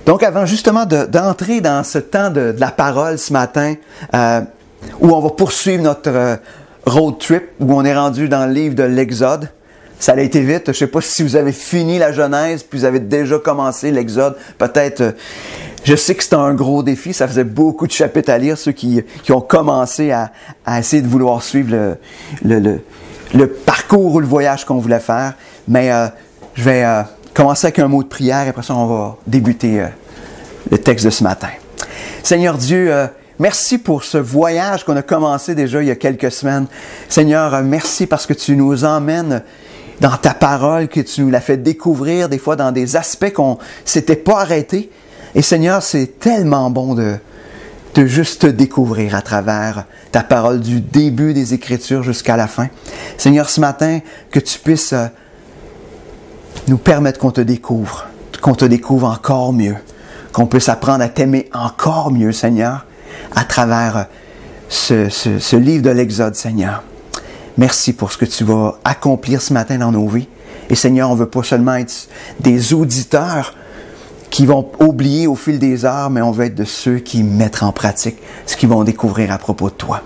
Donc, avant justement d'entrer dans ce temps de la parole ce matin, où on va poursuivre notre road trip, où on est rendu dans le livre de l'Exode. Ça a été vite. Je ne sais pas si vous avez fini la Genèse, puis vous avez déjà commencé l'Exode. Peut-être, je sais que c'était un gros défi. Ça faisait beaucoup de chapitres à lire, ceux qui ont commencé à essayer de vouloir suivre le parcours ou le voyage qu'on voulait faire. Mais je vais commencer avec un mot de prière, et après ça, on va débuter le texte de ce matin. Seigneur Dieu, merci pour ce voyage qu'on a commencé déjà il y a quelques semaines. Seigneur, merci parce que tu nous emmènes dans ta parole, que tu nous l'as fait découvrir, des fois dans des aspects qu'on ne s'était pas arrêtés. Et Seigneur, c'est tellement bon de juste te découvrir à travers ta parole du début des Écritures jusqu'à la fin. Seigneur, ce matin, que tu puisses nous permettre qu'on te découvre encore mieux, qu'on puisse apprendre à t'aimer encore mieux, Seigneur, à travers ce livre de l'Exode, Seigneur. Merci pour ce que tu vas accomplir ce matin dans nos vies. Et Seigneur, on ne veut pas seulement être des auditeurs qui vont oublier au fil des heures, mais on veut être de ceux qui mettent en pratique ce qu'ils vont découvrir à propos de toi.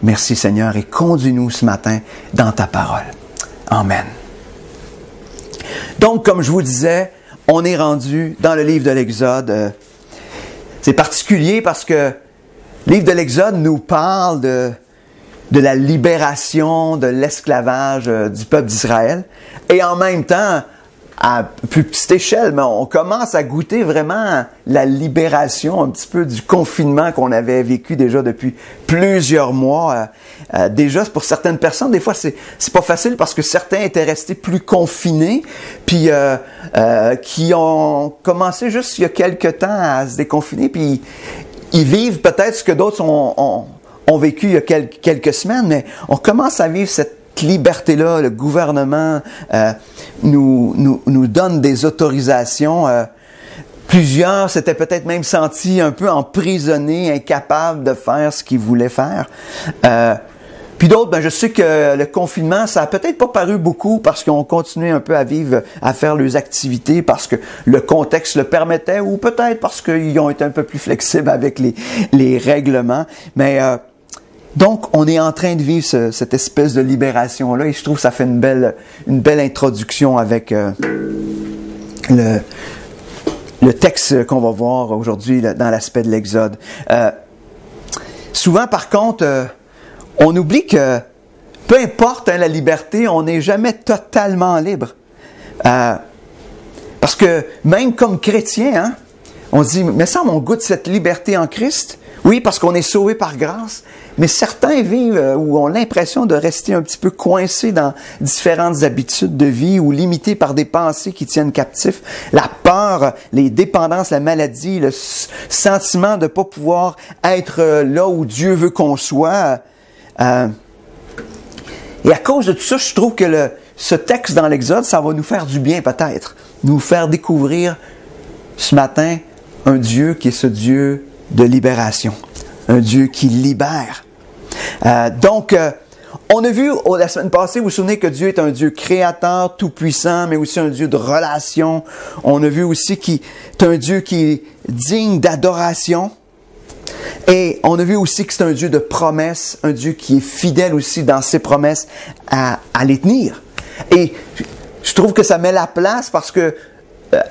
Merci Seigneur et conduis-nous ce matin dans ta parole. Amen. Donc, comme je vous disais, on est rendu dans le livre de l'Exode. C'est particulier parce que le livre de l'Exode nous parle de la libération de l'esclavage du peuple d'Israël. Et en même temps, à plus petite échelle, mais on commence à goûter vraiment la libération un petit peu du confinement qu'on avait vécu déjà depuis plusieurs mois. Déjà, pour certaines personnes, des fois, c'est pas facile parce que certains étaient restés plus confinés, puis qui ont commencé juste il y a quelques temps à se déconfiner, puis ils vivent peut-être ce que d'autres ont vécu il y a quelques semaines, mais on commence à vivre cette liberté-là. Le gouvernement nous donne des autorisations. Plusieurs s'étaient peut-être même sentis un peu emprisonnés, incapables de faire ce qu'ils voulaient faire. Puis d'autres, je sais que le confinement, ça a peut-être pas paru beaucoup parce qu'ils ont continué un peu à vivre, à faire leurs activités parce que le contexte le permettait ou peut-être parce qu'ils ont été un peu plus flexibles avec les règlements. Mais donc, on est en train de vivre cette espèce de libération-là et je trouve que ça fait une belle introduction avec le texte qu'on va voir aujourd'hui dans l'aspect de l'Exode. Souvent, par contre, on oublie que peu importe la liberté, on n'est jamais totalement libre. Parce que même comme chrétien, on se dit, mais ça, on goûte cette liberté en Christ. Oui, parce qu'on est sauvé par grâce, mais certains vivent ou ont l'impression de rester un petit peu coincés dans différentes habitudes de vie ou limités par des pensées qui tiennent captifs. La peur, les dépendances, la maladie, le sentiment de ne pas pouvoir être là où Dieu veut qu'on soit. Et à cause de tout ça, je trouve que ce texte dans l'Exode, ça va nous faire du bien peut-être. Nous faire découvrir ce matin un Dieu qui est ce Dieu de libération. Un Dieu qui libère. Donc, on a vu la semaine passée, vous vous souvenez que Dieu est un Dieu créateur, tout-puissant, mais aussi un Dieu de relation. On a vu aussi qu'il est un Dieu qui est digne d'adoration. Et on a vu aussi que c'est un Dieu de promesses, un Dieu qui est fidèle aussi dans ses promesses à les tenir. Et je trouve que ça met la place parce que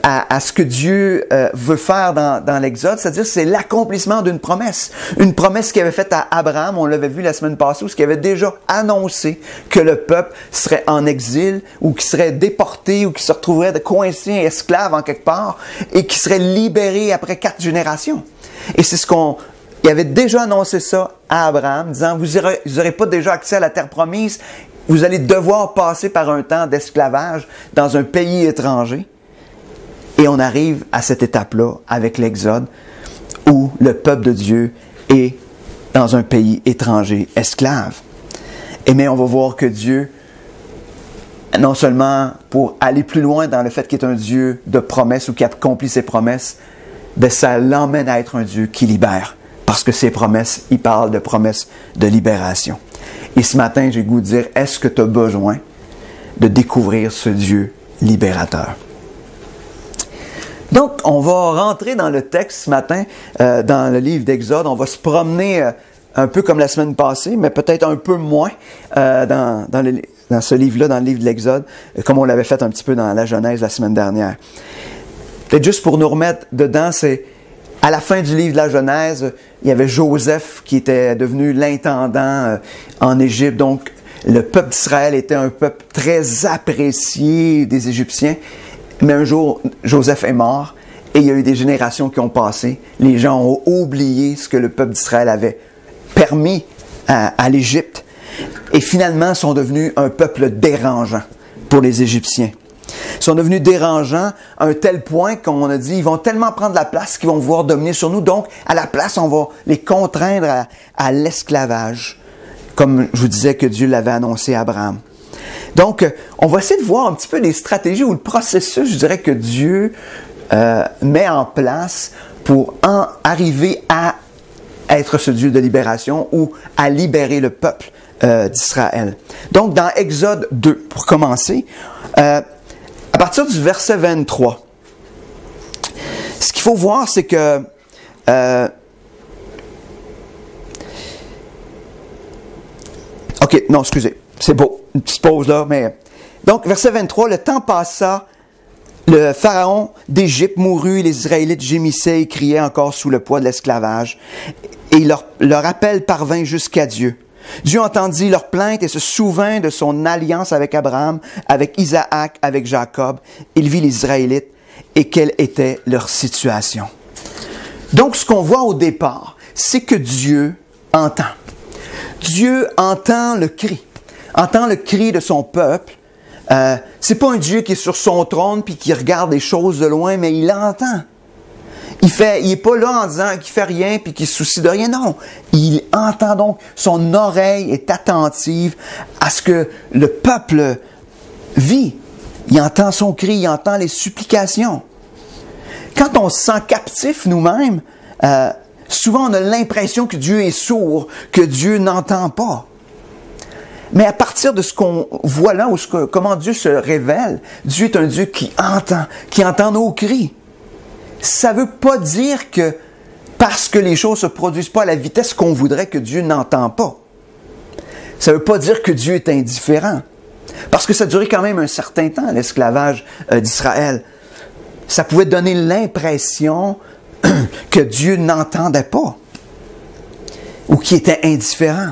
à ce que Dieu veut faire dans l'Exode, c'est-à-dire c'est l'accomplissement d'une promesse. Une promesse qu'il avait faite à Abraham, on l'avait vu la semaine passée, où il avait déjà annoncé que le peuple serait en exil, ou qu'il serait déporté, ou qu'il se retrouverait coincé, esclave en quelque part, et qu'il serait libéré après 4 générations. Et c'est il avait déjà annoncé ça à Abraham, disant, vous n'aurez pas déjà accès à la terre promise, vous allez devoir passer par un temps d'esclavage dans un pays étranger. Et on arrive à cette étape-là avec l'Exode où le peuple de Dieu est dans un pays étranger, esclave. Mais on va voir que Dieu, non seulement pour aller plus loin dans le fait qu'il est un Dieu de promesses ou qui accomplit ses promesses, ça l'emmène à être un Dieu qui libère. Parce que ses promesses, il parle de promesses de libération. Et ce matin, j'ai le goût de dire, est-ce que tu as besoin de découvrir ce Dieu libérateur? Donc, on va rentrer dans le texte ce matin, dans le livre d'Exode. On va se promener un peu comme la semaine passée, mais peut-être un peu moins dans ce livre-là, dans le livre de l'Exode, comme on l'avait fait un petit peu dans la Genèse la semaine dernière. Peut-être juste pour nous remettre dedans, c'est à la fin du livre de la Genèse, il y avait Joseph qui était devenu l'intendant en Égypte. Donc, le peuple d'Israël était un peuple très apprécié des Égyptiens. Mais un jour, Joseph est mort et il y a eu des générations qui ont passé. Les gens ont oublié ce que le peuple d'Israël avait permis à l'Égypte et finalement sont devenus un peuple dérangeant pour les Égyptiens. Ils sont devenus dérangeants à un tel point qu'on a dit, ils vont tellement prendre la place qu'ils vont vouloir dominer sur nous. Donc, à la place, on va les contraindre à l'esclavage, comme je vous disais que Dieu l'avait annoncé à Abraham. Donc, on va essayer de voir un petit peu les stratégies ou le processus, je dirais, que Dieu met en place pour arriver à être ce Dieu de libération ou à libérer le peuple d'Israël. Donc, dans Exode 2, pour commencer, à partir du verset 23, ce qu'il faut voir, c'est que OK, non, excusez, c'est beau, une petite pause là, mais... Donc, verset 23, le temps passa, le pharaon d'Égypte mourut, les Israélites gémissaient et criaient encore sous le poids de l'esclavage, et leur appel parvint jusqu'à Dieu. Dieu entendit leurs plaintes et se souvint de son alliance avec Abraham, avec Isaac, avec Jacob. Il vit les Israélites et quelle était leur situation. Donc, ce qu'on voit au départ, c'est que Dieu entend. Dieu entend le cri de son peuple. C'est pas un Dieu qui est sur son trône puis qui regarde les choses de loin, mais il entend. Il est pas là en disant qu'il fait rien puis qu'il se soucie de rien. Non, il entend donc. Son oreille est attentive à ce que le peuple vit. Il entend son cri, il entend les supplications. Quand on se sent captif nous-mêmes, souvent on a l'impression que Dieu est sourd, que Dieu n'entend pas. Mais à partir de ce qu'on voit là, comment Dieu se révèle, Dieu est un Dieu qui entend nos cris. Ça ne veut pas dire que parce que les choses ne se produisent pas à la vitesse qu'on voudrait, que Dieu n'entend pas. Ça ne veut pas dire que Dieu est indifférent. Parce que ça durait quand même un certain temps, l'esclavage d'Israël. Ça pouvait donner l'impression que Dieu n'entendait pas ou qu'il était indifférent.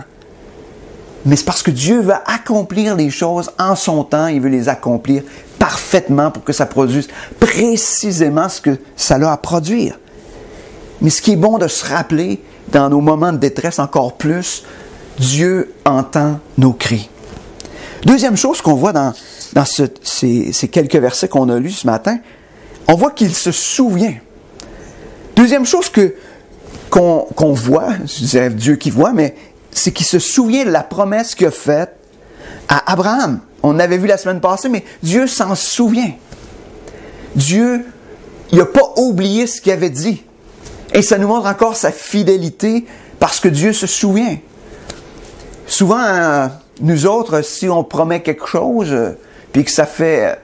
Mais c'est parce que Dieu veut accomplir les choses en son temps, il veut les accomplir parfaitement pour que ça produise précisément ce que ça a à produire. Mais ce qui est bon de se rappeler, dans nos moments de détresse encore plus, Dieu entend nos cris. Deuxième chose qu'on voit dans ces quelques versets qu'on a lus ce matin, on voit qu'il se souvient. Deuxième chose qu'on voit, je dirais Dieu qui voit, mais c'est qu'il se souvient de la promesse qu'il a faite à Abraham. On l'avait vu la semaine passée, mais Dieu s'en souvient. Dieu, il n'a pas oublié ce qu'il avait dit. Et ça nous montre encore sa fidélité parce que Dieu se souvient. Souvent, nous autres, si on promet quelque chose, puis que ça fait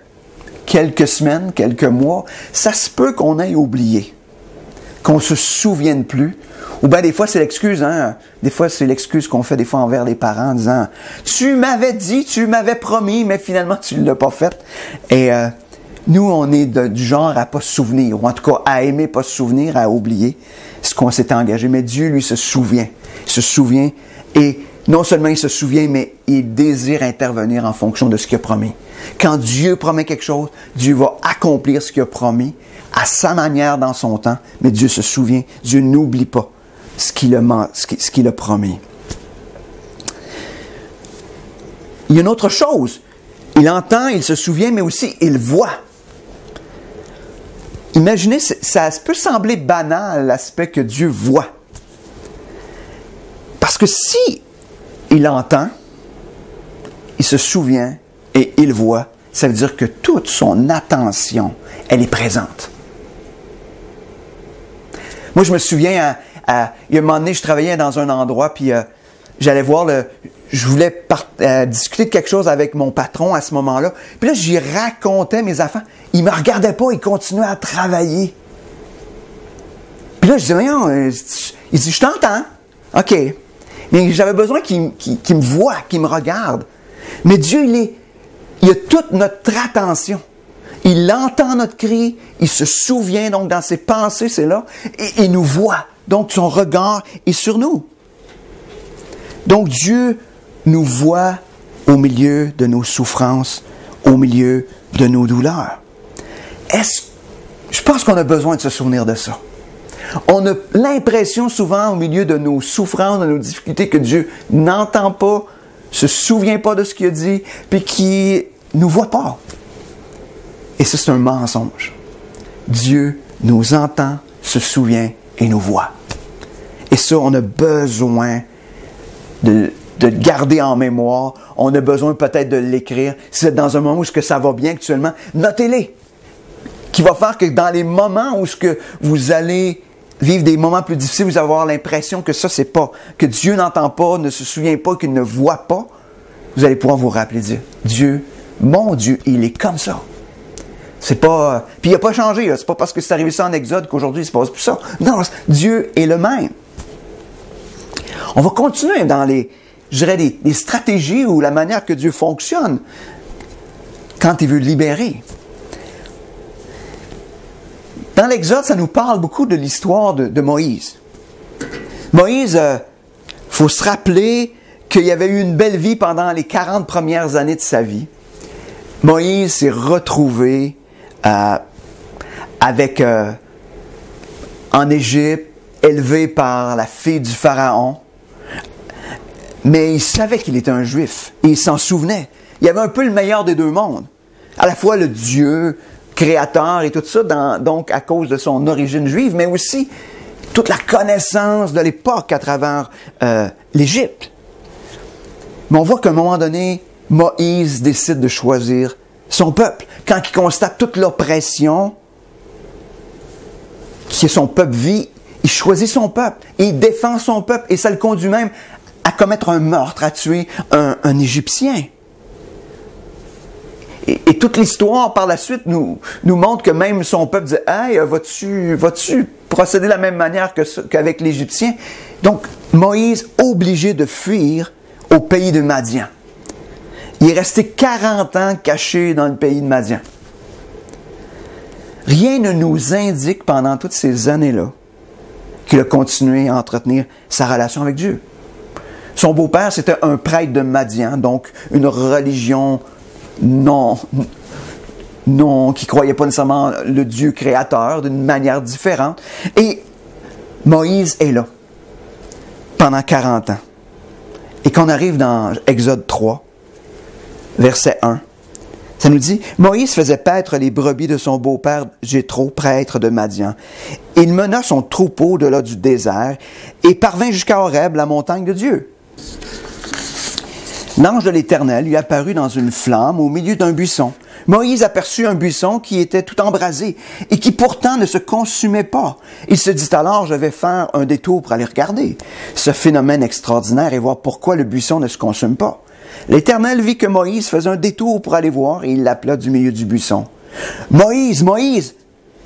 quelques semaines, quelques mois, ça se peut qu'on ait oublié, qu'on ne se souvienne plus. Ou bien des fois, c'est l'excuse, hein. Des fois, c'est l'excuse qu'on fait des fois envers les parents en disant « Tu m'avais dit, tu m'avais promis, mais finalement, tu ne l'as pas fait. » Et nous, on est du genre à pas se souvenir, ou en tout cas à aimer pas se souvenir, à oublier ce qu'on s'était engagé. Mais Dieu, lui, se souvient. Il se souvient et non seulement il se souvient, mais il désire intervenir en fonction de ce qu'il a promis. Quand Dieu promet quelque chose, Dieu va accomplir ce qu'il a promis à sa manière dans son temps, mais Dieu se souvient, Dieu n'oublie pas ce qu'il a promis. Il y a une autre chose. Il entend, il se souvient, mais aussi il voit. Imaginez, ça peut sembler banal, l'aspect que Dieu voit. Parce que si il entend, il se souvient et il voit, ça veut dire que toute son attention, elle est présente. Moi, je me souviens, il y a un moment donné, je travaillais dans un endroit, puis j'allais voir je voulais discuter de quelque chose avec mon patron à ce moment-là. Puis là, j'y racontais mes affaires. Il me regardait pas, il continuait à travailler. Puis là, je disais, voyons, il dit, je t'entends. OK. Mais j'avais besoin qu'il me voie, qu'il me regarde. Mais Dieu, il a toute notre attention. Il entend notre cri, il se souvient, donc dans ses pensées, c'est là, et il nous voit. Donc son regard est sur nous. Donc Dieu nous voit au milieu de nos souffrances, au milieu de nos douleurs. Je pense qu'on a besoin de se souvenir de ça. On a l'impression souvent au milieu de nos souffrances, de nos difficultés, que Dieu n'entend pas, se souvient pas de ce qu'il a dit, puis qu'il nous voit pas. Et ça, c'est un mensonge. Dieu nous entend, se souvient et nous voit. Et ça, on a besoin de le garder en mémoire. On a besoin peut-être de l'écrire. Si vous êtes dans un moment où ça va bien actuellement, notez-les. Qui va faire que dans les moments où vous allez vivre des moments plus difficiles, vous allez avoir l'impression que ça, c'est pas, que Dieu n'entend pas, ne se souvient pas, qu'il ne voit pas. Vous allez pouvoir vous rappeler, dire, Dieu, mon Dieu, il est comme ça. C'est pas, puis il n'a pas changé, là. C'est pas parce que c'est arrivé ça en Exode qu'aujourd'hui il se passe plus ça. Non, Dieu est le même. On va continuer dans les stratégies ou la manière que Dieu fonctionne quand il veut libérer. Dans l'Exode, ça nous parle beaucoup de l'histoire de Moïse. Moïse, faut se rappeler qu'il y avait eu une belle vie pendant les 40 premières années de sa vie. Moïse s'est retrouvé en Égypte, élevé par la fille du Pharaon. Mais il savait qu'il était un Juif et il s'en souvenait. Il y avait un peu le meilleur des deux mondes. À la fois le Dieu créateur et tout ça, donc à cause de son origine juive, mais aussi toute la connaissance de l'époque à travers l'Égypte. Mais on voit qu'à un moment donné, Moïse décide de choisir son peuple. Quand il constate toute l'oppression que son peuple vit, il choisit son peuple et il défend son peuple et ça le conduit même à commettre un meurtre, à tuer un Égyptien. Et toute l'histoire par la suite nous montre que même son peuple dit « Hey, vas-tu procéder de la même manière qu'avec l'Égyptien? » Donc, Moïse obligé de fuir au pays de Madian. Il est resté 40 ans caché dans le pays de Madian. Rien ne nous indique pendant toutes ces années-là qu'il a continué à entretenir sa relation avec Dieu. Son beau-père, c'était un prêtre de Madian, donc une religion qui croyait pas nécessairement le Dieu créateur d'une manière différente. Et Moïse est là pendant 40 ans. Et quand on arrive dans Exode 3, verset 1, ça nous dit, Moïse faisait paître les brebis de son beau-père Jéthro, prêtre de Madian. Il mena son troupeau au-delà du désert et parvint jusqu'à Horeb, la montagne de Dieu. L'ange de l'Éternel lui apparut dans une flamme au milieu d'un buisson. Moïse aperçut un buisson qui était tout embrasé et qui pourtant ne se consumait pas. Il se dit alors, je vais faire un détour pour aller regarder ce phénomène extraordinaire et voir pourquoi le buisson ne se consume pas. L'Éternel vit que Moïse faisait un détour pour aller voir et il l'appela du milieu du buisson. « Moïse, Moïse! »«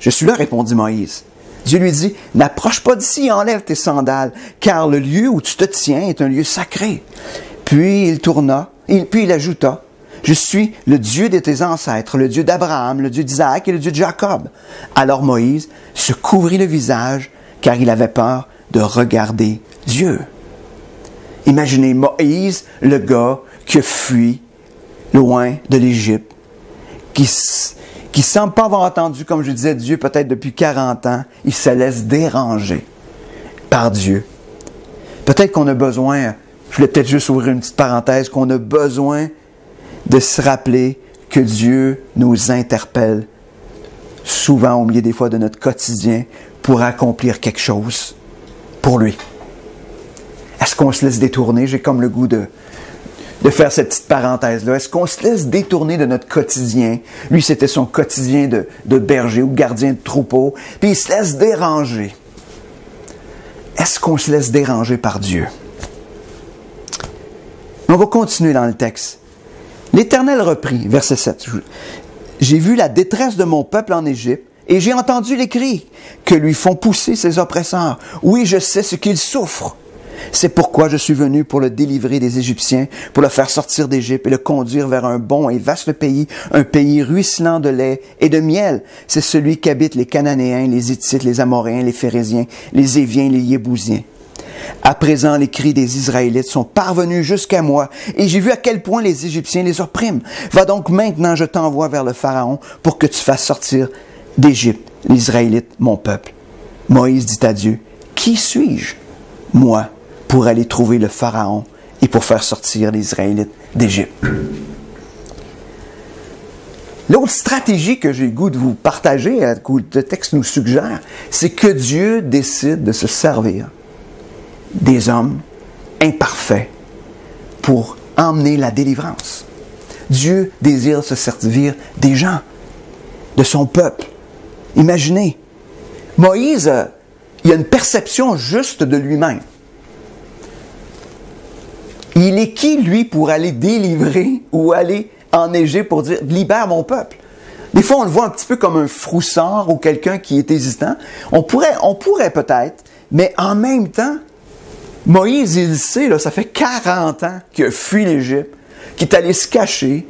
Je suis là, répondit Moïse. » Dieu lui dit, « N'approche pas d'ici, enlève tes sandales, car le lieu où tu te tiens est un lieu sacré. » Puis il ajouta, « Je suis le Dieu de tes ancêtres, le Dieu d'Abraham, le Dieu d'Isaac et le Dieu de Jacob. » Alors Moïse se couvrit le visage, car il avait peur de regarder Dieu. Imaginez Moïse, le gars qui fuit loin de l'Égypte, qui semble pas avoir entendu, comme je disais, Dieu peut-être depuis 40 ans, il se laisse déranger par Dieu. Peut-être qu'on a besoin, je voulais peut-être juste ouvrir une petite parenthèse, qu'on a besoin de se rappeler que Dieu nous interpelle souvent au milieu des fois de notre quotidien pour accomplir quelque chose pour lui. Est-ce qu'on se laisse détourner? J'ai comme le goût de faire cette petite parenthèse-là. Est-ce qu'on se laisse détourner de notre quotidien? Lui, c'était son quotidien de berger ou gardien de troupeau. Puis il se laisse déranger. Est-ce qu'on se laisse déranger par Dieu? On va continuer dans le texte. L'Éternel reprit, verset 7. J'ai vu la détresse de mon peuple en Égypte, et j'ai entendu les cris que lui font pousser ses oppresseurs. Oui, je sais ce qu'il souffre. C'est pourquoi je suis venu pour le délivrer des Égyptiens, pour le faire sortir d'Égypte et le conduire vers un bon et vaste pays, un pays ruisselant de lait et de miel. C'est celui qu'habitent les Cananéens, les Hittites, les Amoréens, les Phérésiens, les Éviens, les Yébousiens. À présent, les cris des Israélites sont parvenus jusqu'à moi, et j'ai vu à quel point les Égyptiens les oppriment. Va donc maintenant, je t'envoie vers le Pharaon pour que tu fasses sortir d'Égypte les Israélites, mon peuple. Moïse dit à Dieu, qui suis-je, moi, pour aller trouver le Pharaon et pour faire sortir les Israélites d'Égypte? L'autre stratégie que j'ai le goût de vous partager, que le texte nous suggère, c'est que Dieu décide de se servir des hommes imparfaits pour emmener la délivrance. Dieu désire se servir des gens, de son peuple. Imaginez, Moïse, il a une perception juste de lui-même. Il est qui, lui, pour aller délivrer ou aller en Égypte pour dire « libère mon peuple ». Des fois, on le voit un petit peu comme un froussard ou quelqu'un qui est hésitant. On pourrait peut-être, mais en même temps, Moïse, il sait, là, ça fait 40 ans qu'il a fui l'Égypte, qu'il est allé se cacher.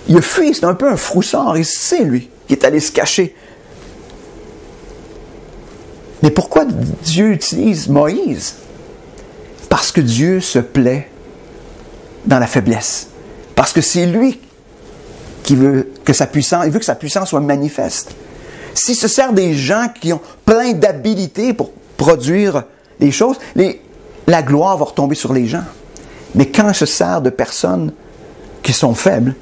Il a fui, c'est un peu un froussard, il sait, lui, qu'il est allé se cacher. Mais pourquoi Dieu utilise Moïse? Parce que Dieu se plaît dans la faiblesse. Parce que c'est lui qui veut que sa puissance, il veut que sa puissance soit manifeste. S'il se sert des gens qui ont plein d'habilités pour produire des choses, la gloire va retomber sur les gens. Mais quand il se sert de personnes qui sont faibles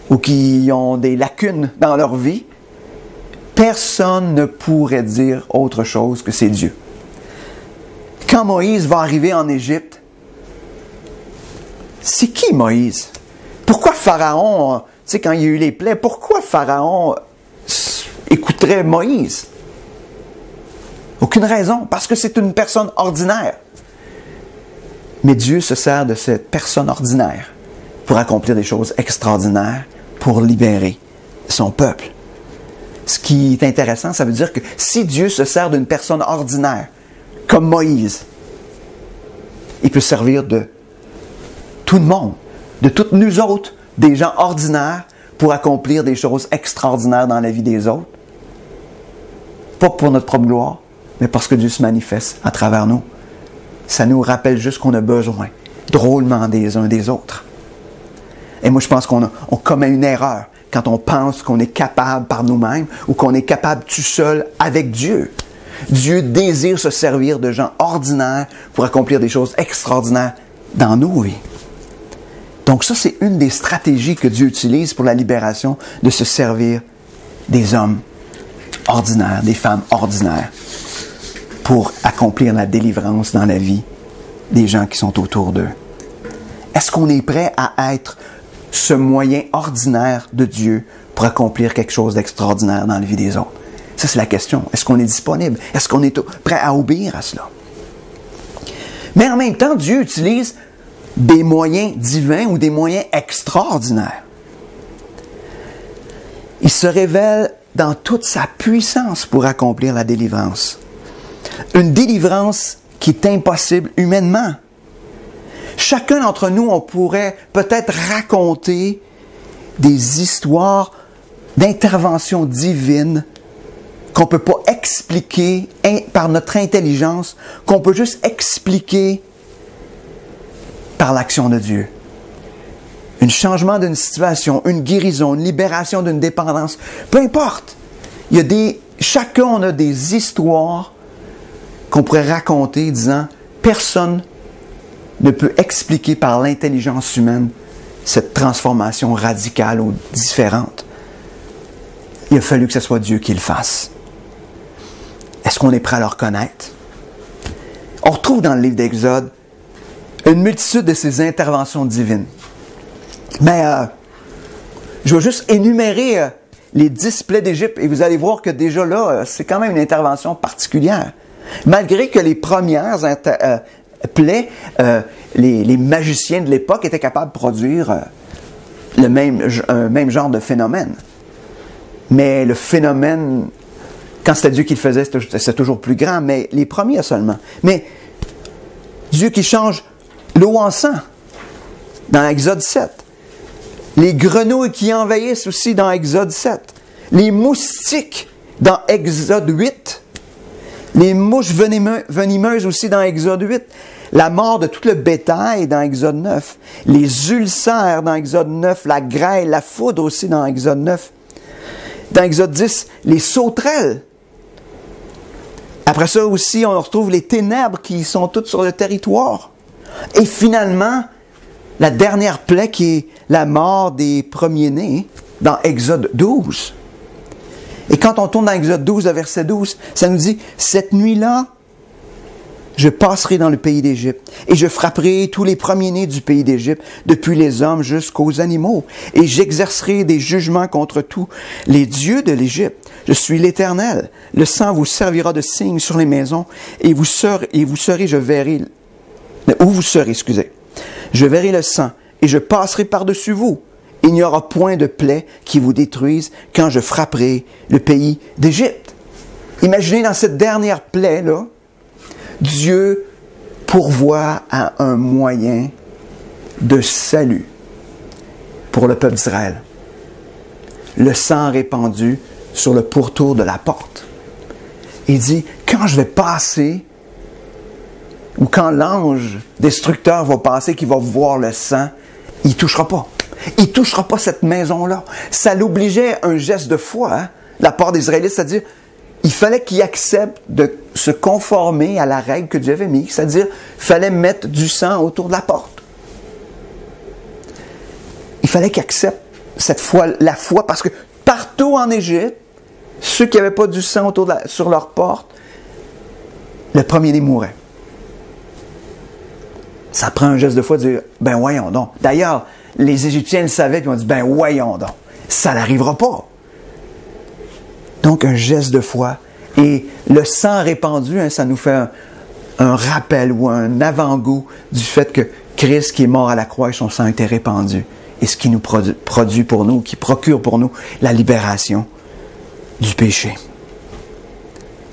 ou qui ont des lacunes dans leur vie, personne ne pourrait dire autre chose que c'est Dieu. Quand Moïse va arriver en Égypte, c'est qui Moïse? Pourquoi Pharaon, tu sais, quand il y a eu les plaies, pourquoi Pharaon écouterait Moïse? Aucune raison, parce que c'est une personne ordinaire. Mais Dieu se sert de cette personne ordinaire pour accomplir des choses extraordinaires, pour libérer son peuple. Ce qui est intéressant, ça veut dire que si Dieu se sert d'une personne ordinaire, comme Moïse, il peut servir de tout le monde, de toutes nous autres, des gens ordinaires, pour accomplir des choses extraordinaires dans la vie des autres. Pas pour notre propre gloire, mais parce que Dieu se manifeste à travers nous. Ça nous rappelle juste qu'on a besoin drôlement des uns des autres. Et moi, je pense qu'on commet une erreur quand on pense qu'on est capable par nous-mêmes ou qu'on est capable tout seul avec Dieu. Dieu désire se servir de gens ordinaires pour accomplir des choses extraordinaires dans nos vies. Donc ça, c'est une des stratégies que Dieu utilise pour la libération, de se servir des hommes ordinaires, des femmes ordinaires, pour accomplir la délivrance dans la vie des gens qui sont autour d'eux. Est-ce qu'on est prêt à être ce moyen ordinaire de Dieu pour accomplir quelque chose d'extraordinaire dans la vie des autres? Ça, c'est la question. Est-ce qu'on est disponible? Est-ce qu'on est prêt à obéir à cela? Mais en même temps, Dieu utilise des moyens divins ou des moyens extraordinaires. Il se révèle dans toute sa puissance pour accomplir la délivrance. Une délivrance qui est impossible humainement. Chacun d'entre nous, on pourrait peut-être raconter des histoires d'intervention divine qu'on ne peut pas expliquer par notre intelligence, qu'on peut juste expliquer par l'action de Dieu. Un changement d'une situation, une guérison, une libération d'une dépendance, peu importe. Chacun on a des histoires qu'on pourrait raconter disant « Personne ne peut expliquer par l'intelligence humaine cette transformation radicale ou différente. » Il a fallu que ce soit Dieu qui le fasse. Est-ce qu'on est prêt à le reconnaître? On retrouve dans le livre d'Exode une multitude de ces interventions divines. Mais je vais juste énumérer les 10 plaies d'Égypte et vous allez voir que déjà là, c'est quand même une intervention particulière. Malgré que les premières plaies, les magiciens de l'époque étaient capables de produire un même genre de phénomène. Mais le phénomène, quand c'était Dieu qui le faisait, c'était toujours plus grand, mais les premiers seulement. Mais Dieu qui change l'eau en sang, dans Exode 7. Les grenouilles qui envahissent aussi dans Exode 7. Les moustiques dans Exode 8. Les mouches venimeuses aussi dans Exode 8. La mort de tout le bétail dans Exode 9. Les ulcères dans Exode 9. La grêle, la foudre aussi dans Exode 9. Dans Exode 10, les sauterelles. Après ça aussi, on retrouve les ténèbres qui sont toutes sur le territoire. Et finalement, la dernière plaie qui est la mort des premiers-nés dans Exode 12. Et quand on tourne dans Exode 12, le verset 12, ça nous dit, « Cette nuit-là, je passerai dans le pays d'Égypte, et je frapperai tous les premiers-nés du pays d'Égypte, depuis les hommes jusqu'aux animaux, et j'exercerai des jugements contre tous les dieux de l'Égypte. Je suis l'Éternel. Le sang vous servira de signe sur les maisons, et vous serez, je verrai, où vous serez, excusez. Je verrai le sang, et je passerai par-dessus vous. Il n'y aura point de plaie qui vous détruise quand je frapperai le pays d'Égypte. » Imaginez dans cette dernière plaie-là, Dieu pourvoit à un moyen de salut pour le peuple d'Israël. Le sang répandu sur le pourtour de la porte. Il dit, quand je vais passer, ou quand l'ange destructeur va passer, qui va voir le sang, il ne touchera pas. Il ne touchera pas cette maison-là. Ça l'obligeait à un geste de foi, de la part des Israélites, c'est-à-dire, il fallait qu'ils acceptent de se conformer à la règle que Dieu avait mise, c'est-à-dire, il fallait mettre du sang autour de la porte. Il fallait qu'ils acceptent cette foi, la foi, parce que partout en Égypte, ceux qui n'avaient pas du sang sur leur porte, le premier-né mourait. Ça prend un geste de foi de dire, ben voyons donc. D'ailleurs, les Égyptiens le savaient, puis ils ont dit, ben voyons donc. Ça n'arrivera pas. Donc, un geste de foi. Et le sang répandu, ça nous fait un rappel ou un avant-goût du fait que Christ qui est mort à la croix, son sang a été répandu. Et ce qui nous produit pour nous, qui procure pour nous la libération du péché.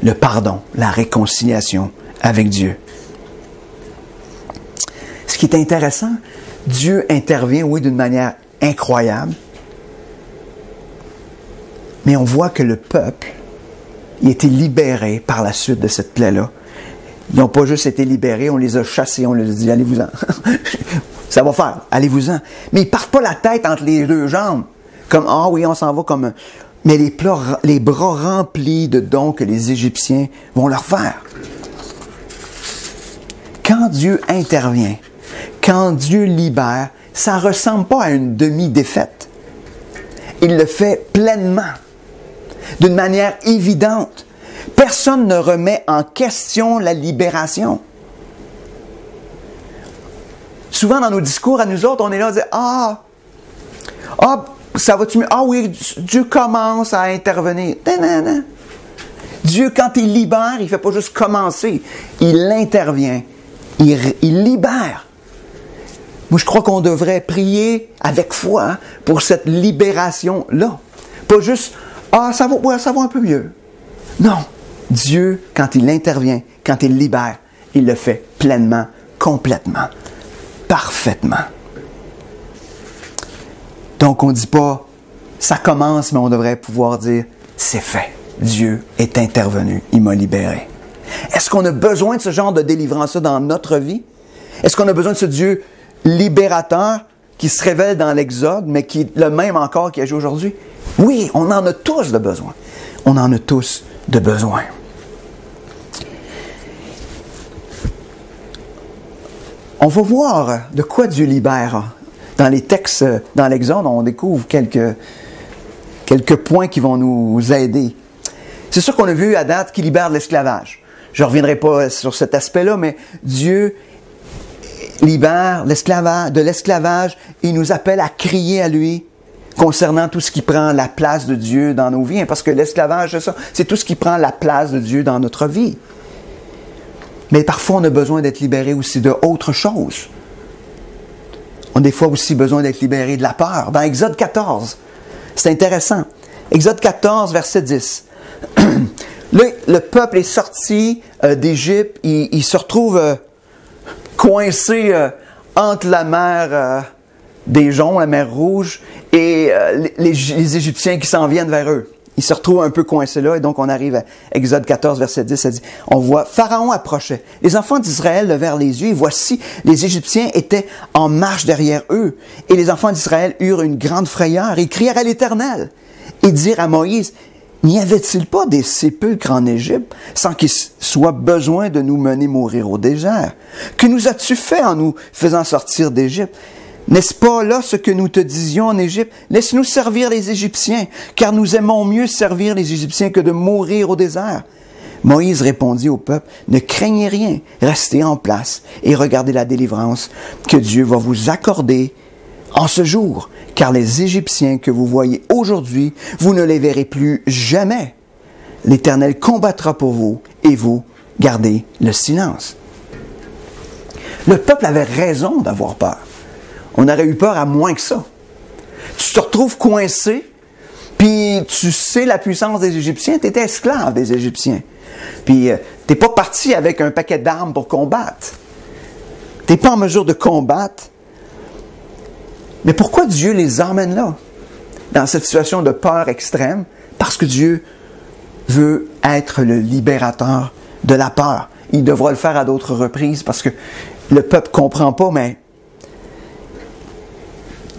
Le pardon, la réconciliation avec Dieu. Ce qui est intéressant, Dieu intervient, oui, d'une manière incroyable, mais on voit que le peuple, il a été libéré par la suite de cette plaie-là. Ils n'ont pas juste été libérés, on les a chassés, on leur a dit, allez-vous-en. Ça va faire, allez-vous-en. Mais ils ne partent pas la tête entre les deux jambes, comme, ah oui, on s'en va comme... Mais les bras remplis de dons que les Égyptiens vont leur faire. Quand Dieu intervient, quand Dieu libère, ça ne ressemble pas à une demi-défaite. Il le fait pleinement, d'une manière évidente. Personne ne remet en question la libération. Souvent dans nos discours à nous autres, on est là, on dit ça va-tu mieux? Ah oui, Dieu commence à intervenir. Non. Dieu, quand il libère, il ne fait pas juste commencer. Il intervient. Il libère. Moi, je crois qu'on devrait prier avec foi pour cette libération-là. Pas juste, ça va un peu mieux. Non. Dieu, quand il intervient, quand il libère, il le fait pleinement, complètement, parfaitement. Donc, on ne dit pas, ça commence, mais on devrait pouvoir dire, c'est fait. Dieu est intervenu, il m'a libéré. Est-ce qu'on a besoin de ce genre de délivrance-là dans notre vie? Est-ce qu'on a besoin de ce Dieu libérateur qui se révèle dans l'Exode, mais qui est le même encore qui agit aujourd'hui? Oui, on en a tous de besoin. On en a tous de besoin. On va voir de quoi Dieu libère. Dans les textes, dans l'Exode, on découvre quelques points qui vont nous aider. C'est sûr qu'on a vu à date qu'il libère de l'esclavage. Je ne reviendrai pas sur cet aspect-là, mais Dieu libère de l'esclavage et il nous appelle à crier à lui concernant tout ce qui prend la place de Dieu dans nos vies. Parce que l'esclavage, c'est ça, c'est tout ce qui prend la place de Dieu dans notre vie. Mais parfois, on a besoin d'être libéré aussi d'autres choses. On a des fois aussi besoin d'être libéré de la peur. Dans Exode 14, c'est intéressant. Exode 14, verset 10. Le peuple est sorti d'Égypte. Il se retrouve coincé entre la mer des Joncs, la mer Rouge, et les Égyptiens qui s'en viennent vers eux. Ils se retrouvent un peu coincés là, et donc on arrive à Exode 14, verset 10, ça dit, on voit, Pharaon approchait. Les enfants d'Israël levèrent les yeux, et voici, les Égyptiens étaient en marche derrière eux. Et les enfants d'Israël eurent une grande frayeur, et crièrent à l'Éternel, et dirent à Moïse, n'y avait-il pas des sépulcres en Égypte, sans qu'il soit besoin de nous mener mourir au désert? Que nous as-tu fait en nous faisant sortir d'Égypte? N'est-ce pas là ce que nous te disions en Égypte? Laisse-nous servir les Égyptiens, car nous aimons mieux servir les Égyptiens que de mourir au désert. Moïse répondit au peuple, ne craignez rien, restez en place et regardez la délivrance que Dieu va vous accorder en ce jour, car les Égyptiens que vous voyez aujourd'hui, vous ne les verrez plus jamais. L'Éternel combattra pour vous et vous gardez le silence. Le peuple avait raison d'avoir peur. On aurait eu peur à moins que ça. Tu te retrouves coincé, puis tu sais la puissance des Égyptiens, tu étais esclave des Égyptiens. Puis tu n'es pas parti avec un paquet d'armes pour combattre. Tu n'es pas en mesure de combattre. Mais pourquoi Dieu les emmène là, dans cette situation de peur extrême? Parce que Dieu veut être le libérateur de la peur. Il devra le faire à d'autres reprises parce que le peuple ne comprend pas, mais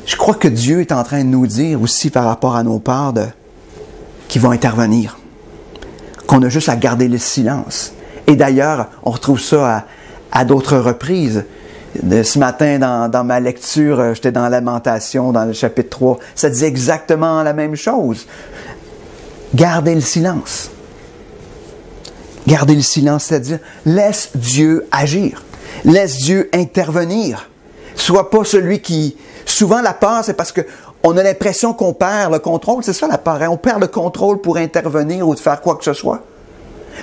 je crois que Dieu est en train de nous dire aussi par rapport à nos peurs qu'il va intervenir. Qu'on a juste à garder le silence. Et d'ailleurs, on retrouve ça à d'autres reprises. Ce matin, dans ma lecture, j'étais dans Lamentation, dans le chapitre 3. Ça disait exactement la même chose. Gardez le silence. Gardez le silence, c'est-à-dire, laisse Dieu agir. Laisse Dieu intervenir. Sois pas celui qui... Souvent, la peur, c'est parce qu'on a l'impression qu'on perd le contrôle. C'est ça la peur. Hein? On perd le contrôle pour intervenir ou de faire quoi que ce soit.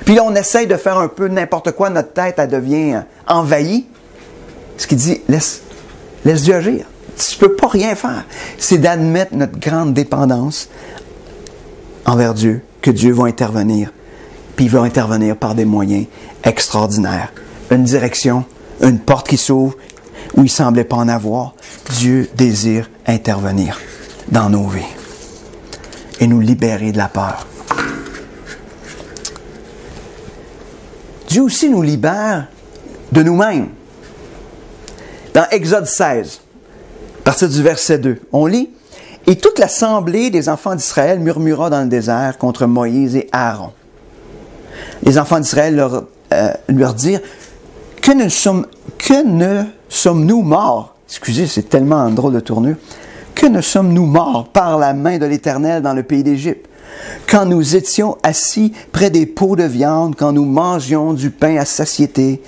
Puis là, on essaye de faire un peu n'importe quoi. Notre tête, elle devient envahie. Ce qui dit, laisse Dieu agir. Tu ne peux pas rien faire. C'est d'admettre notre grande dépendance envers Dieu, que Dieu va intervenir. Puis il va intervenir par des moyens extraordinaires. Une direction, une porte qui s'ouvre, où il ne semblait pas en avoir. Dieu désire intervenir dans nos vies et nous libérer de la peur. Dieu aussi nous libère de nous-mêmes. Dans Exode 16, à partir du verset 2, on lit « Et toute l'assemblée des enfants d'Israël murmura dans le désert contre Moïse et Aaron. Les enfants d'Israël leur dirent « Que ne sommes-nous morts? » Excusez, c'est tellement un drôle de tournure. « Que ne sommes-nous morts par la main de l'Éternel dans le pays d'Égypte? Quand nous étions assis près des pots de viande, quand nous mangions du pain à satiété,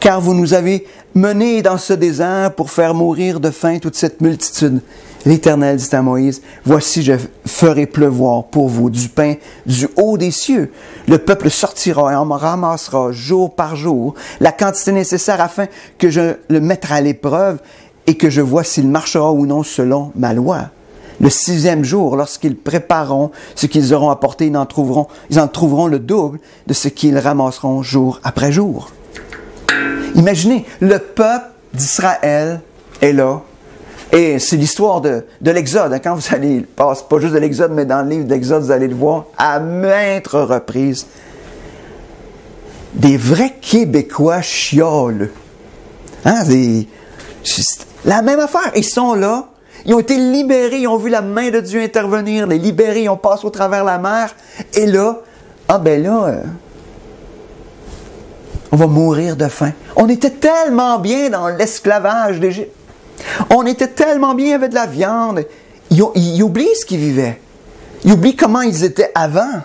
car vous nous avez menés dans ce désert pour faire mourir de faim toute cette multitude. L'Éternel dit à Moïse, voici je ferai pleuvoir pour vous du pain du haut des cieux. Le peuple sortira et en ramassera jour par jour la quantité nécessaire afin que je le mette à l'épreuve et que je vois s'il marchera ou non selon ma loi. Le 6e jour, lorsqu'ils prépareront ce qu'ils auront apporté, ils en trouveront le double de ce qu'ils ramasseront jour après jour. Imaginez, le peuple d'Israël est là. Et c'est l'histoire de l'Exode. Quand vous allez, pas juste de l'Exode, mais dans le livre d'Exode, vous allez le voir à maintes reprises. Des vrais Québécois chiolent. Hein? La même affaire. Ils sont là. Ils ont été libérés. Ils ont vu la main de Dieu intervenir. Les libérés, ils ont passé au travers la mer. Et là, on va mourir de faim. On était tellement bien dans l'esclavage d'Égypte. On était tellement bien avec de la viande. Ils oublient ce qu'ils vivaient. Ils oublient comment ils étaient avant.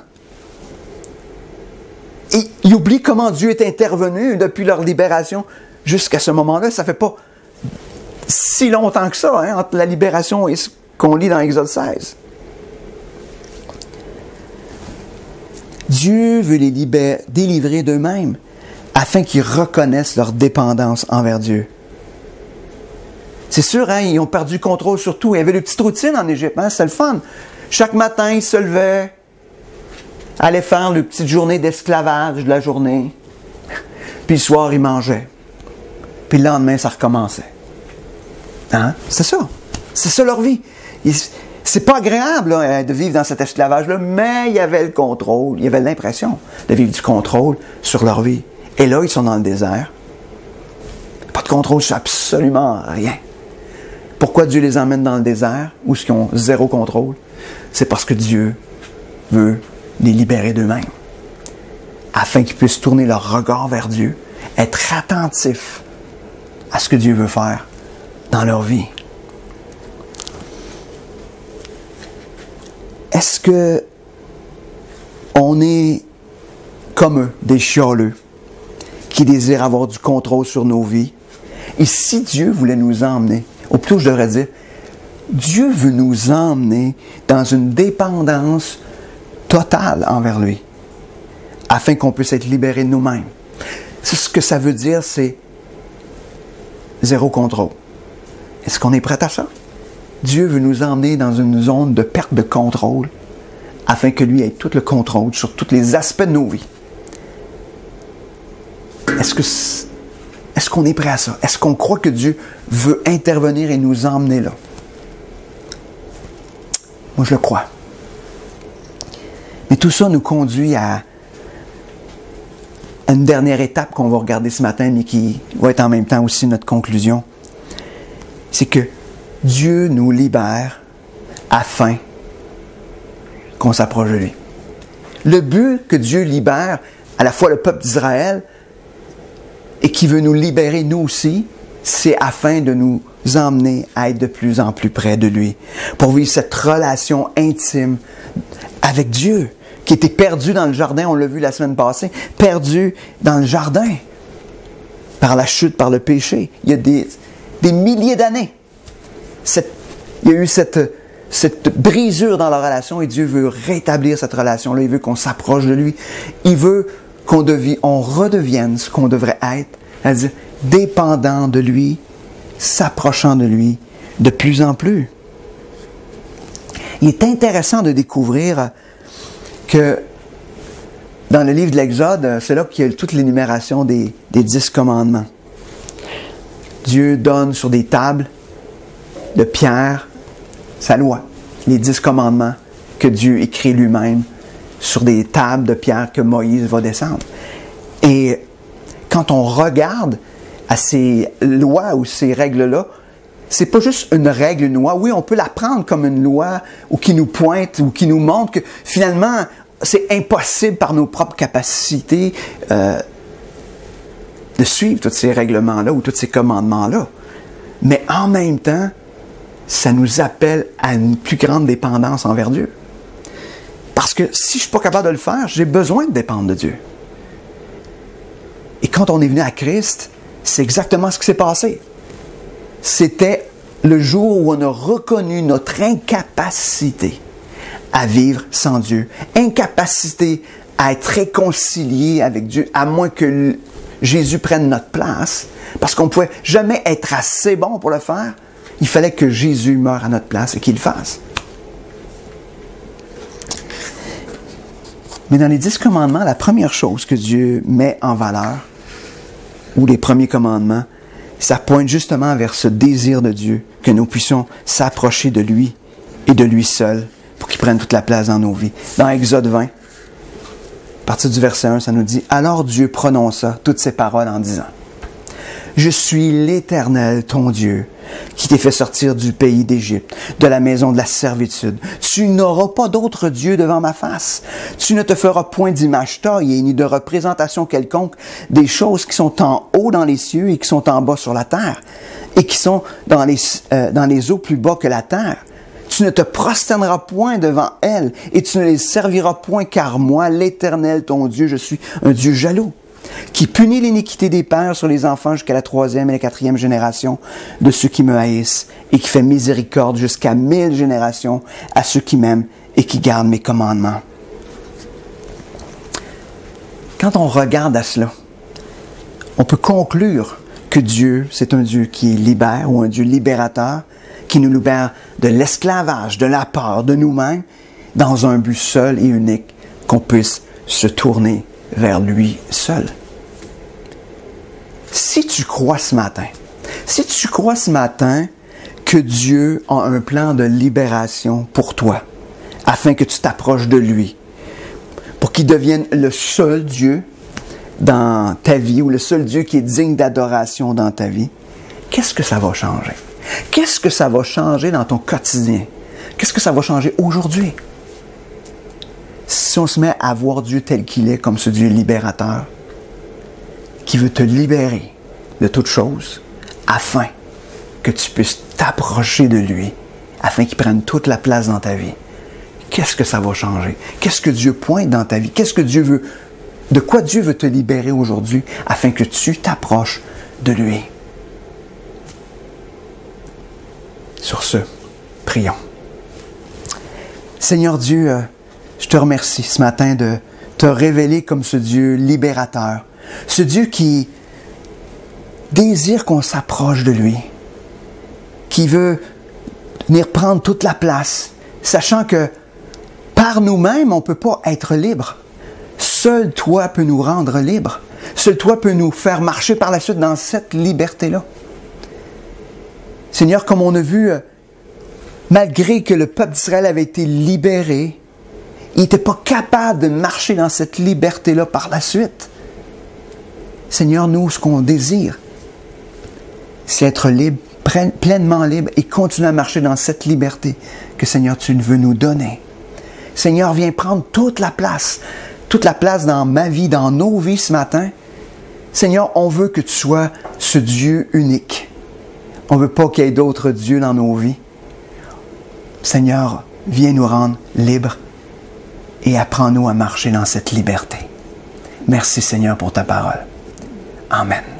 Et ils oublient comment Dieu est intervenu depuis leur libération jusqu'à ce moment-là. Ça ne fait pas si longtemps que ça, hein, entre la libération et ce qu'on lit dans Exode 16. Dieu veut les délivrer d'eux-mêmes afin qu'ils reconnaissent leur dépendance envers Dieu. C'est sûr, hein, ils ont perdu le contrôle sur tout. Il y avait une petite routine en Égypte, hein, c'était le fun. Chaque matin, ils se levaient, allaient faire une petite journée d'esclavage de la journée, puis le soir, ils mangeaient. Puis le lendemain, ça recommençait. Hein? C'est ça leur vie. C'est pas agréable là, de vivre dans cet esclavage-là, mais il y avait le contrôle, il y avait l'impression de vivre du contrôle sur leur vie. Et là, ils sont dans le désert. Pas de contrôle sur absolument rien. Pourquoi Dieu les emmène dans le désert, où ils ont zéro contrôle? C'est parce que Dieu veut les libérer d'eux-mêmes, afin qu'ils puissent tourner leur regard vers Dieu, être attentifs à ce que Dieu veut faire dans leur vie. Est-ce que on est comme eux, des chialeux, qui désirent avoir du contrôle sur nos vies? Et si Dieu voulait nous emmener, ou plutôt je devrais dire, Dieu veut nous emmener dans une dépendance totale envers lui, afin qu'on puisse être libérés de nous-mêmes. C'est ce que ça veut dire, c'est zéro contrôle. Est-ce qu'on est prêt à ça? Dieu veut nous emmener dans une zone de perte de contrôle, afin que lui ait tout le contrôle sur tous les aspects de nos vies. Est-ce qu'on est prêt à ça? Est-ce qu'on croit que Dieu veut intervenir et nous emmener là? Moi, je le crois. Mais tout ça nous conduit à une dernière étape qu'on va regarder ce matin, mais qui va être en même temps aussi notre conclusion. C'est que Dieu nous libère afin qu'on s'approche de lui. Le but que Dieu libère à la fois le peuple d'Israël et qui veut nous libérer nous aussi, c'est afin de nous emmener à être de plus en plus près de lui, pour vivre cette relation intime avec Dieu, qui était perdu dans le jardin, on l'a vu la semaine passée, perdu dans le jardin, par la chute, par le péché. Il y a des milliers d'années. Il y a eu cette brisure dans la relation et Dieu veut rétablir cette relation-là. Il veut qu'on s'approche de lui. Il veut qu'on redevienne ce qu'on devrait être, c'est-à-dire dépendant de lui, s'approchant de lui de plus en plus. Il est intéressant de découvrir que dans le livre de l'Exode, c'est là qu'il y a toute l'énumération des 10 commandements. Dieu donne sur des tables de pierre sa loi, les 10 commandements que Dieu écrit lui-même sur des tables de pierre que Moïse va descendre. Et quand on regarde à ces lois ou ces règles-là, c'est pas juste une règle, une loi. Oui, on peut la prendre comme une loi ou qui nous pointe ou qui nous montre que finalement, c'est impossible par nos propres capacités de suivre tous ces règlements-là ou tous ces commandements-là. Mais en même temps, ça nous appelle à une plus grande dépendance envers Dieu. Parce que si je ne suis pas capable de le faire, j'ai besoin de dépendre de Dieu. Et quand on est venu à Christ, c'est exactement ce qui s'est passé. C'était le jour où on a reconnu notre incapacité à vivre sans Dieu, incapacité à être réconcilié avec Dieu, à moins que Jésus prenne notre place, parce qu'on ne pouvait jamais être assez bon pour le faire. Il fallait que Jésus meure à notre place et qu'il le fasse. Mais dans les 10 commandements, la première chose que Dieu met en valeur, ou les premiers commandements, ça pointe justement vers ce désir de Dieu, que nous puissions s'approcher de lui et de lui seul, pour qu'il prenne toute la place dans nos vies. Dans Exode 20, à partir du verset 1, ça nous dit « Alors Dieu prononça toutes ces paroles en disant « Je suis l'Éternel, ton Dieu, qui t'ai fait sortir du pays d'Égypte, de la maison de la servitude. Tu n'auras pas d'autre Dieu devant ma face. Tu ne te feras point d'image taillée, ni de représentation quelconque des choses qui sont en haut dans les cieux et qui sont en bas sur la terre, et qui sont dans les eaux plus bas que la terre. Tu ne te prosterneras point devant elles, et tu ne les serviras point, car moi, l'Éternel, ton Dieu, je suis un Dieu jaloux, qui punit l'iniquité des pères sur les enfants jusqu'à la 3e et la 4e génération de ceux qui me haïssent, et qui fait miséricorde jusqu'à 1000 générations à ceux qui m'aiment et qui gardent mes commandements. Quand on regarde à cela, on peut conclure que Dieu, c'est un Dieu qui libère ou un Dieu libérateur, qui nous libère de l'esclavage, de la peur, de nous-mêmes, dans un but seul et unique, qu'on puisse se tourner vers lui seul. Si tu crois ce matin que Dieu a un plan de libération pour toi, afin que tu t'approches de lui, pour qu'il devienne le seul Dieu dans ta vie, ou le seul Dieu qui est digne d'adoration dans ta vie, qu'est-ce que ça va changer? Qu'est-ce que ça va changer dans ton quotidien? Qu'est-ce que ça va changer aujourd'hui? Si on se met à voir Dieu tel qu'il est, comme ce Dieu libérateur, qui veut te libérer de toutes choses, afin que tu puisses t'approcher de lui, afin qu'il prenne toute la place dans ta vie, qu'est-ce que ça va changer? Qu'est-ce que Dieu pointe dans ta vie? Qu'est-ce que Dieu veut? De quoi Dieu veut te libérer aujourd'hui, afin que tu t'approches de lui? Sur ce, prions. Seigneur Dieu, je te remercie ce matin de te révéler comme ce Dieu libérateur, ce Dieu qui désire qu'on s'approche de lui, qui veut venir prendre toute la place, sachant que par nous-mêmes, on ne peut pas être libre. Seul toi peux nous rendre libres. Seul toi peux nous faire marcher par la suite dans cette liberté-là. Seigneur, comme on a vu, malgré que le peuple d'Israël avait été libéré, il n'était pas capable de marcher dans cette liberté-là par la suite. Seigneur, nous, ce qu'on désire, c'est être libre, pleinement libre et continuer à marcher dans cette liberté que, Seigneur, tu veux nous donner. Seigneur, viens prendre toute la place dans ma vie, dans nos vies ce matin. Seigneur, on veut que tu sois ce Dieu unique. On ne veut pas qu'il y ait d'autres dieux dans nos vies. Seigneur, viens nous rendre libres et apprends-nous à marcher dans cette liberté. Merci Seigneur pour ta parole. Amen.